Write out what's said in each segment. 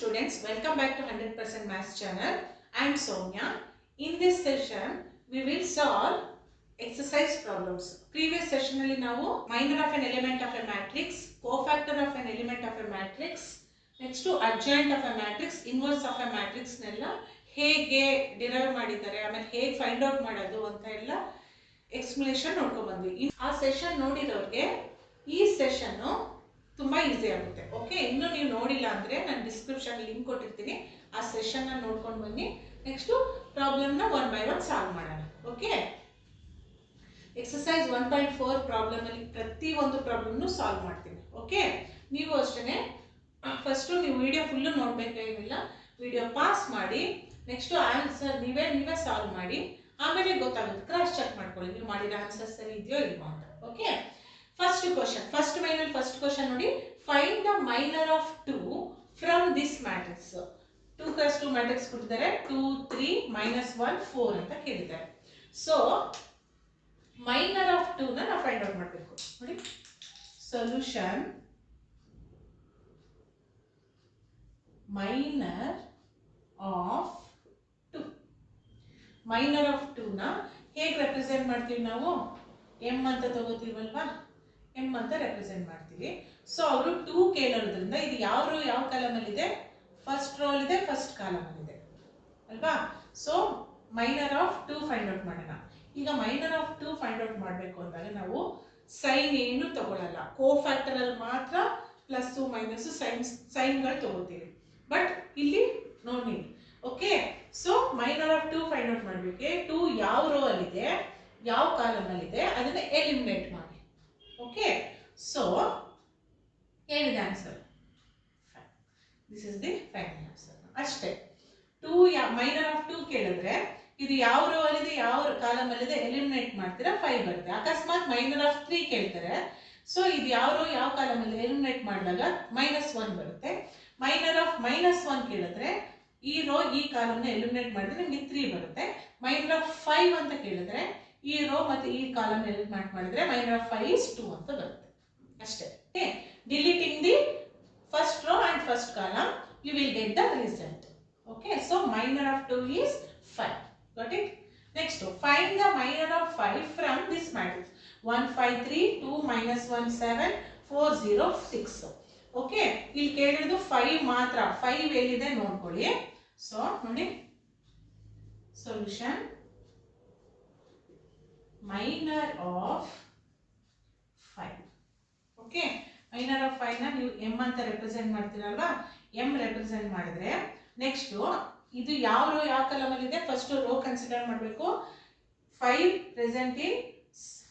students, welcome back to 100% Maths channel. I am Sowmya. In this session, we will solve exercise problems. Previous session alli ನಾವು minor of an element of a matrix, cofactor of an element of a matrix, next to adjoint of a matrix, inverse of a matrix ನೆಲ್ಲ ಹೇಗೆ derive ಮಾಡಿದ್ದಾರೆ ಆಮೇಲೆ ಹೇಗೆ find out ಮಾಡೋದು ಅಂತ ಎಲ್ಲ explanation ನೋಡ್ಕೊಂಡು ಬಂದ್ವಿ. ಆ ಸೆಷನ್ ನೋಡಿರೋರಿಗೆ ಈ ಸೆಷನ್ ತುಂಬಾ ಈಸಿ ಆಗುತ್ತೆ. ಓಕೆ, ಇನ್ನು ನೀವು ನೋಡಿಲ್ಲ ಅಂದ್ರೆ ನಾನು ಡಿಸ್ಕ್ರಿಪ್ಷನ್ ಲಿಂಕ್ ಕೊಟ್ಟಿರ್ತೀನಿ, ಆ ಸೆಷನ್ ನ ನೋಡ್ಕೊಂಡು ಬನ್ನಿ. ನೆಕ್ಸ್ಟ್ ಪ್ರಾಬ್ಲಮ್ ನ ಒನ್ ಬೈ ಒನ್ ಸಾಲ್ವ್ ಮಾಡೋಣ. ಓಕೆ, ಎಕ್ಸರ್ಸೈಸ್ 1.4 ಪ್ರಾಬ್ಲಮ್ ಅಲ್ಲಿ ಪ್ರತಿ ಒಂದು ಪ್ರಾಬ್ಲಮ್ನು ಸಾಲ್ವ್ ಮಾಡ್ತೀನಿ. ಓಕೆ, ನೀವು ಅಷ್ಟೇ ಫಸ್ಟ್ ನೀವು ವಿಡಿಯೋ ಫುಲ್ ನೋಡ್ಬೇಕಾಗಿಲ್ಲ, ವಿಡಿಯೋ ಪಾಸ್ ಮಾಡಿ ನೆಕ್ಸ್ಟ್ ಆನ್ಸರ್ ನೀವೇ ಸಾಲ್ವ್ ಮಾಡಿ, ಆಮೇಲೆ ಗೊತ್ತಾಗುತ್ತೆ, ಕ್ರಾಸ್ ಚೆಕ್ ಮಾಡ್ಕೊಳ್ಳಿ ನೀವು ಮಾಡಿರೋ ಆನ್ಸರ್ ಸರಿ ಇದೆಯೋ ಇಲ್ವೋ ಅಂತ. Okay, first question, first question ನೋಡಿ, find the minor of 2 from this matrix. 2 × 2 matrix ಕೊಟ್ಟಿದ್ದಾರೆ, 2 3 -1 4 ಅಂತ ಕೇಳಿದ್ದಾರೆ. ಸೊ ಮೈನರ್ ಆಫ್ 2 ನ ನಾವು ಫೈಂಡ್ ಔಟ್ ಮಾಡಬೇಕು. ನೋಡಿ, solution minor of 2. Minor of 2 ನ ಹೇಗೆ ರೆಪ್ರೆಸೆಂಟ್ ಮಾಡ್ತೀವಿ ನಾವು? m ಅಂತ ತಗೋತೀವಲ್ವಾ, m ಅಂತ ರೆಪ್ರೆಸೆಂಟ್ ಮಾಡ್ತೀವಿ. ಸೊ ಅವರು 2 ಕೇಳೋದ್ರಿಂದ ಇದು ಯಾವ ಕಾಲಮ್ ಅಲ್ಲಿ ಇದೆ? ಫಸ್ಟ್ ರೋ ಅಲ್ಲಿ ಇದೆ, ಫಸ್ಟ್ ಕಾಲಮ್ ಅಲ್ಲಿ ಇದೆ ಅಲ್ವಾ? So minor of 2 find out ಮಾಡೋಣ. ಈಗ ಮೈನರ್ ಆಫ್ 2 ಫೈಂಡ್ ಔಟ್ ಮಾಡಬೇಕು ಅಂದಾಗ ನಾವು ಸೈನ್ ಏನು ತಗೊಳ್ಳಲ್ಲ, ಕೋಫ್ಯಾಕ್ಟರ್ ಅಲ್ಲಿ ಮಾತ್ರ ಪ್ಲಸ್ ಮೈನಸ್ ಸೈನ್ಗಳು ತಗೋತೀವಿ. ಬಟ್ ಇಲ್ಲಿ ನೋಡಿ, okay, so minor of 2 find out ಮಾಡಬೇಕು. 2 ಯಾವ ರೋ ಅಲ್ಲಿ ಇದೆ, ಯಾವ ಕಾಲಮ್ ಅಲ್ಲಿ ಇದೆ, ಅದನ್ನ ಎಲಿಮಿನೇಟ್ ಮಾಡಿ. ಓಕೆ, ಸೊ ಏನಿದೆ answer? This is the final answer. ಅಷ್ಟೇ. 2 ಮೈನರ್ ಆಫ್ 2 ಕೇಳಿದ್ರೆ ಇದು ಯಾವ ರೋ ಅಲ್ಲಿ ಇದೆ, ಯಾವ ಕಾಲಮ್ ಅಲ್ಲಿ ಇದೆ, ಎಲಿಮಿನೇಟ್ ಮಾಡ್ತೀರಾ 5 ಬರುತ್ತೆ. ಅಕಸ್ಮಾತ್ ಮೈನರ್ ಆಫ್ 3 ಕೇಳ್ತಾರೆ, ಸೊ ಇದು ಯಾವ ರೋ ಯಾವ ಕಾಲಮ್ ಅಲ್ಲಿ ಎಲಿಮಿನೇಟ್ ಮಾಡಿದಾಗ -1 ಬರುತ್ತೆ. ಮೈನರ್ ಆಫ್ -1 ಕೇಳಿದ್ರೆ ಈ ರೋ ಈ ಕಾಲಮ್ ನ ಎಲಿಮಿನೇಟ್ ಮಾಡಿದ್ರೆ ನಿಮಗೆ 3 ಬರುತ್ತೆ. ಮೈನರ್ ಆಫ್ 5 ಅಂತ ಕೇಳಿದ್ರೆ ಈ ರೋ ಮತ್ತೆ ಈ ಕಾಲಮ್ ಎಲಿಮಿನೇಟ್ ಮಾಡಿದ್ರೆ ಮೈನರ್ ಆಫ್ 5 is 2 ಅಂತ ಬರುತ್ತೆ. ಅಷ್ಟೇ. Okay, deleting the first row and first column, you will get the result. Okay, so minor of 2 is 5. Got it? Next, find the minor of 5 from this matrix. 1 5 3 2 -1 7 4 0 6. Okay, ಇಲ್ಲಿ ಕೇಳಿರೋದು 5 ಮಾತ್ರ. 5 ಎಲ್ಲಿದೆ ನೋಡ್ಕೊಳ್ಳಿ. So ನೋಡಿ, solution minor of 5. Okay, minor of 5 ನ ನೀವು m ಅಂತ represent ಮಾಡ್ತೀರಲ್ವಾ, m represent ಮಾಡಿದ್ರೆ next ಇದು ಯಾವ ರೋ ಯಾವ ಕಾಲಮ್ ಅಲ್ಲಿ ಇದೆ, ಫಸ್ಟ್ ರೋ ಕನ್ಸಿಡರ್ ಮಾಡಬೇಕು. 5 present in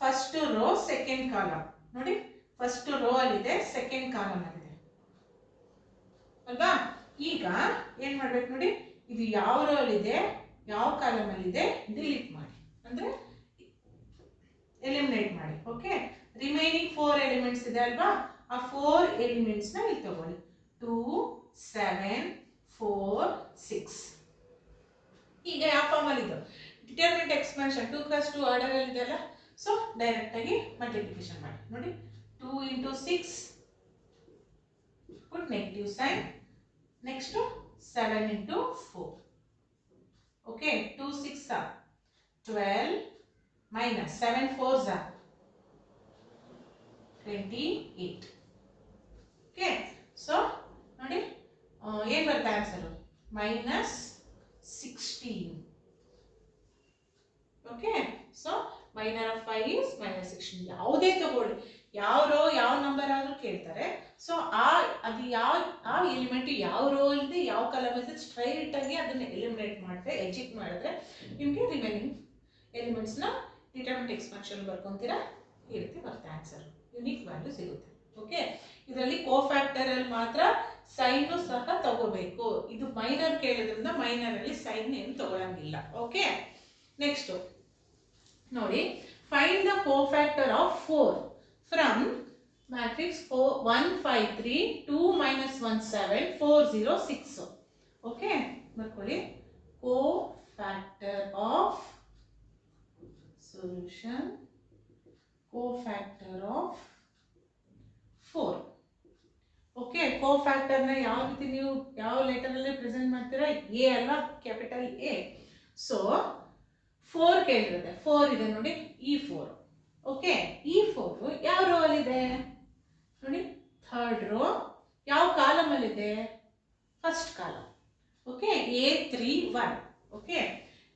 first row second column. ನೋಡಿ, ಫಸ್ಟ್ ರೋ ಅಲ್ಲಿ ಇದೆ, ಸೆಕೆಂಡ್ ಕಾಲಮ್ ಅಲ್ಲಿ ಇದೆ ಅಲ್ವಾ? ಈಗ ಏನ್ ಮಾಡ್ಬೇಕು ನೋಡಿ, ಇದು ಯಾವ ರೋ ಅಲ್ಲಿ ಇದೆ, ಯಾವ ಕಾಲಮ್ ಅಲ್ಲಿ ಇದೆ, ಡಿಲೀಟ್ ಮಾಡಿ, ಅಂದ್ರೆ ಎಲಿಮಿನೇಟ್ ಮಾಡಿ. ಓಕೆ, ರಿಮೈನಿಂಗ್ 4 ಎಲಿಮೆಂಟ್ಸ್ ಇದೆ ಅಲ್ವಾ, ಆ 4 ಎಲಿಮೆಂಟ್ಸ್ ನ ಇಲ್ಲಿ ತಗೊಳ್ಳಿ. 2 7 4 6. ಈಗ ಯಾವ ಫಾರ್ಮ್ ಅಲ್ಲಿ ಇದೆ? ಡಿಟರ್ಮಿನೆಂಟ್ ಎಕ್ಸ್ಪಾನ್ಷನ್ 2 × 2 ಆರ್ಡರ್ ಅಲ್ಲಿ ಇದೆ ಅಲ್ಲ, ಸೊ ಡೈರೆಕ್ಟ್ ಆಗಿ ಮಲ್ಟಿಪ್ಲಿಕೇಶನ್ ಮಾಡಿ. ನೋಡಿ, 2 × 6 put negative sign, next 7 × 4. okay, 2 6 are 12 minus 7 4s are 28. okay, so ನೋಡಿ ಏನು ಬರುತ್ತೆ answer? -16. Okay, so minor of 5 is -16. ಯಾವುದೇ ತಗೊಳ್ಳಿ, ಯಾವ ರೋ ಯಾವ ನಂಬರ್ ಆದ್ರೂ ಕೇಳ್ತಾರೆ. ಸೊ ಅದು ಆ ಎಲಿಮೆಂಟ್ ಯಾವ ರೋ ಇದೆ ಯಾವ ಕಾಲಮ್ ಇದೆ ಸ್ಟ್ರೈಟ್ ಆಗಿ ಅದನ್ನ ಎಲಿಮಿನೇಟ್ ಮಾಡಿದ್ರೆ, ಎಕ್ಸಿಟ್ ಮಾಡಿದ್ರೆ ನಿಮಗೆ ರಿಮೈನಿಂಗ್ ಎಲಿಮೆಂಟ್ಸ್ ನ ಡಿಟರ್ಮಿನೆಂಟ್ ಎಕ್ಸ್ಪಾನ್ಷನ್ ಬರ್ಕೊಂತೀರಾ, ಈ ರೀತಿ ಬರುತ್ತೆ ಆನ್ಸರ್, ಯುನಿಕ್ ವ್ಯಾಲ್ಯೂ ಸಿಗುತ್ತೆ. ಓಕೆ, ಇದರಲ್ಲಿ ಕೋಫ್ಯಾಕ್ಟರ್ ಅಲ್ಲಿ ಮಾತ್ರ ಸೈನ್ ಸಹ ತಗೋಬೇಕು. ಇದು ಮೈನರ್ ಕೇಳೋದ್ರಿಂದ ಮೈನರ್ ಅಲ್ಲಿ ಸೈನ್ ಏನು ತಗೊಳಂಗಿಲ್ಲ. ಓಕೆ, ನೆಕ್ಸ್ಟ್ ನೋಡಿ, find the cofactor of 4 from matrix 1 5 3 2 -1 7 4 0 6. Okay, ಬರ್ಕೊಳ್ಳಿ, cofactor of solution cofactor of 4. Okay, ಕೋಫ್ಯಾಕ್ಟರ್ನ ಯಾವ ರೀತಿ ನೀವು ಯಾವ ಲೆಟರಲ್ಲಿ ಪ್ರೆಸೆಂಟ್ ಮಾಡ್ತೀರಾ? ಎ ಅಲ್ಲ, ಕ್ಯಾಪಿಟಲ್ ಎ. ಸೊ 4 ಕೇಳಿರುತ್ತೆ, 4 ಇದೆ ನೋಡಿ, E4. ಓಕೆ, E4 ಯಾವ ರೋ ಅಲ್ಲಿದೆ ನೋಡಿ? Third row. ಯಾವ ಕಾಲಮ್ ಅಲ್ಲಿದೆ? First column. Okay, A31. Okay,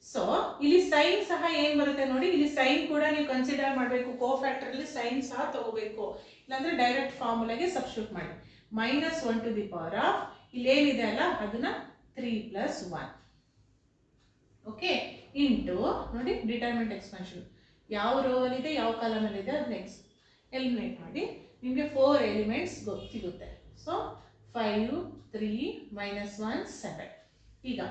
so ಇಲ್ಲಿ ಸೈನ್ ಸಹ ಏನ್ ಬರುತ್ತೆ ನೋಡಿ, ಇಲ್ಲಿ ಸೈನ್ ಕೂಡ ನೀವು ಕನ್ಸಿಡರ್ ಮಾಡಬೇಕು. ಕೋಫ್ಯಾಕ್ಟರ್ ಅಲ್ಲಿ ಸೈನ್ ಸಹ ತಗೋಬೇಕು, ಇಲ್ಲಾಂದ್ರೆ ಡೈರೆಕ್ಟ್ ಫಾರ್ಮುಲಾಗೆ ಸಬ್ಸ್ಟಿಟ್ಯೂಟ್ ಮಾಡಿ. -1 ಟು ದಿ ಪವರ್ ಆಫ್ ಇಲ್ಲೇನಿದೆ ಅಲ್ಲ ಅದನ್ನ 3 + 1. ಓಕೆ, ಇಂಟು ನೋಡಿ ಡಿಟರ್ಮಿನೆಂಟ್ ಎಕ್ಸ್ಪಾನ್ಷನ್ ಯಾವ ರೋ ಅಲ್ಲಿ ಇದೆ, ಯಾವ ಕಾಲಮ್ ಅಲ್ಲಿ ಇದೆ ಅದು ನೆಕ್ಸ್ಟ್ ಎಲಿಮಿನೇಟ್ ಮಾಡಿ, ನಿಮಗೆ 4 ಎಲಿಮೆಂಟ್ಸ್ ಸಿಗುತ್ತೆ. ಸೊ 5 3 -1 7. ಈಗ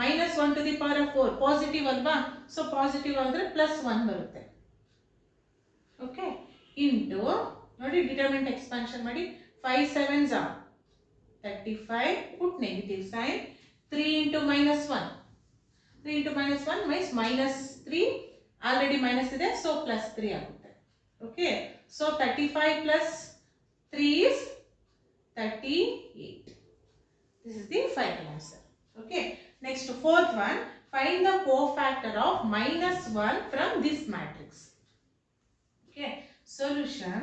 -1 to the power of 4 positive ಅಲ್ವಾ? ಸೊ ಪಾಸಿಟಿವ್ ಆದ್ರೆ +1 ಬರುತ್ತೆ. ಓಕೆ, ಇಂಟು ನೋಡಿ ಡಿಟರ್ಮಿನೆಂಟ್ ಎಕ್ಸ್ಪಾನ್ಷನ್ ಮಾಡಿ. 5 7s are 35, put negative sign. 3 into -1, 3 into -1 means -3, already minus ಇದೆ, so +3 ಆಗುತ್ತೆ. Okay, so 35 plus 3 is 38. This is the final answer. Okay, next fourth one, find the cofactor of -1 from this matrix. Okay, solution,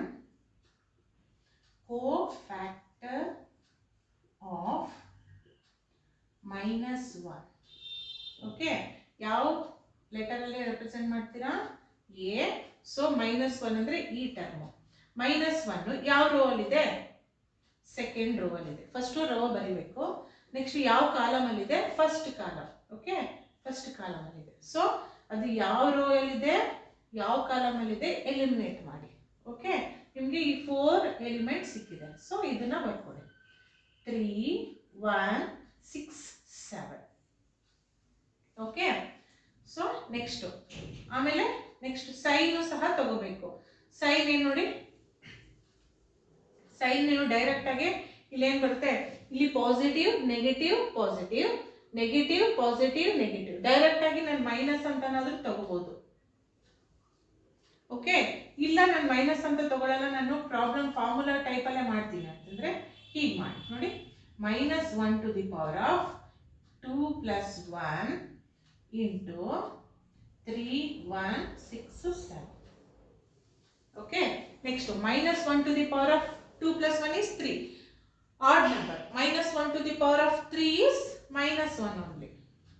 cofactor of -1. Okay, ಯಾವ letter ಅಲ್ಲಿ represent ಮಾಡ್ತೀರಾ? A. So -1 ಅಂದ್ರೆ ಈ term. -1 ಯಾವ rho ಅಲ್ಲಿ ಇದೆ? Second row ಅಲ್ಲಿ ಇದೆ. ಫಸ್ಟ್ ರೋ ಬರೀಬೇಕು. ನೆಕ್ಸ್ಟ್ ಯಾವ ಕಾಲಮ್ ಅಲ್ಲಿ ಇದೆ? First column. Okay, first column ಅಲ್ಲಿ ಇದೆ. ಸೊ ಅದು ಯಾವ ರೋ ಅಲ್ಲಿ ಇದೆ, ಯಾವ ಕಾಲಮ್ ಅಲ್ಲಿ ಇದೆ, ಎಲಿಮಿನೇಟ್ ಮಾಡಿ. ಓಕೆ, ನಿಮಗೆ ಈ 4 ಎಲಿಮೆಂಟ್ ಸಿಕ್ಕಿದೆ. ಸೊ ಇದನ್ನ ಬರ್ಕೊಳ್ಳಿ. 3 1 6 7. ಓಕೆ, ಸೊ ನೆಕ್ಸ್ಟ್ ಆಮೇಲೆ ನೆಕ್ಸ್ಟ್ ಸೈನ್ ಸಹ ತಗೋಬೇಕು. ಸೈನ್ ಏನು ನೋಡಿ, ಸೈನ್ ನೀವು ಡೈರೆಕ್ಟ್ ಆಗಿ ಇಲ್ಲಿ ಏನ್ ಬರುತ್ತೆ, ಇಲ್ಲಿ positive negative positive negative positive negative, direct ಆಗಿ ನಾನು ಮೈನಸ್ ಅಂತನಾದ್ರೂ ತಗೋಬಹುದು. ಓಕೆ, ಇಲ್ಲ ನಾನು ಮೈನಸ್ ಅಂತ ತಗೊಳ್ಳಲ್ಲ, ನಾನು ಪ್ರಾಬ್ಲಮ್ ಫಾರ್ಮುಲಾ ಟೈಪ್ ಅಲ್ಲೇ ಮಾಡ್ತೀನಿ ಅಂತಂದ್ರೆ ಹೀಗೆ ಮಾಡಿ ನೋಡಿ. -1 to the power of 2 + 1 into 3 1 6 7. Okay, next -1 to the power of 2 + 1 is 3, odd number. -1 to the power of 3 is -1 only.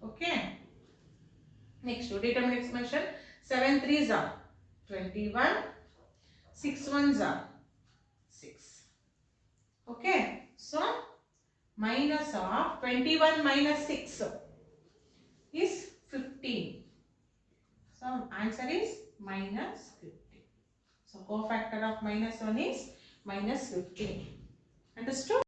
Okay, next determinant expansion. 7 3s are 21, 6 1s are 6. Okay, so minus of 21 minus 6 is 15. So answer is -15. So cofactor of -1 is -15. Understood?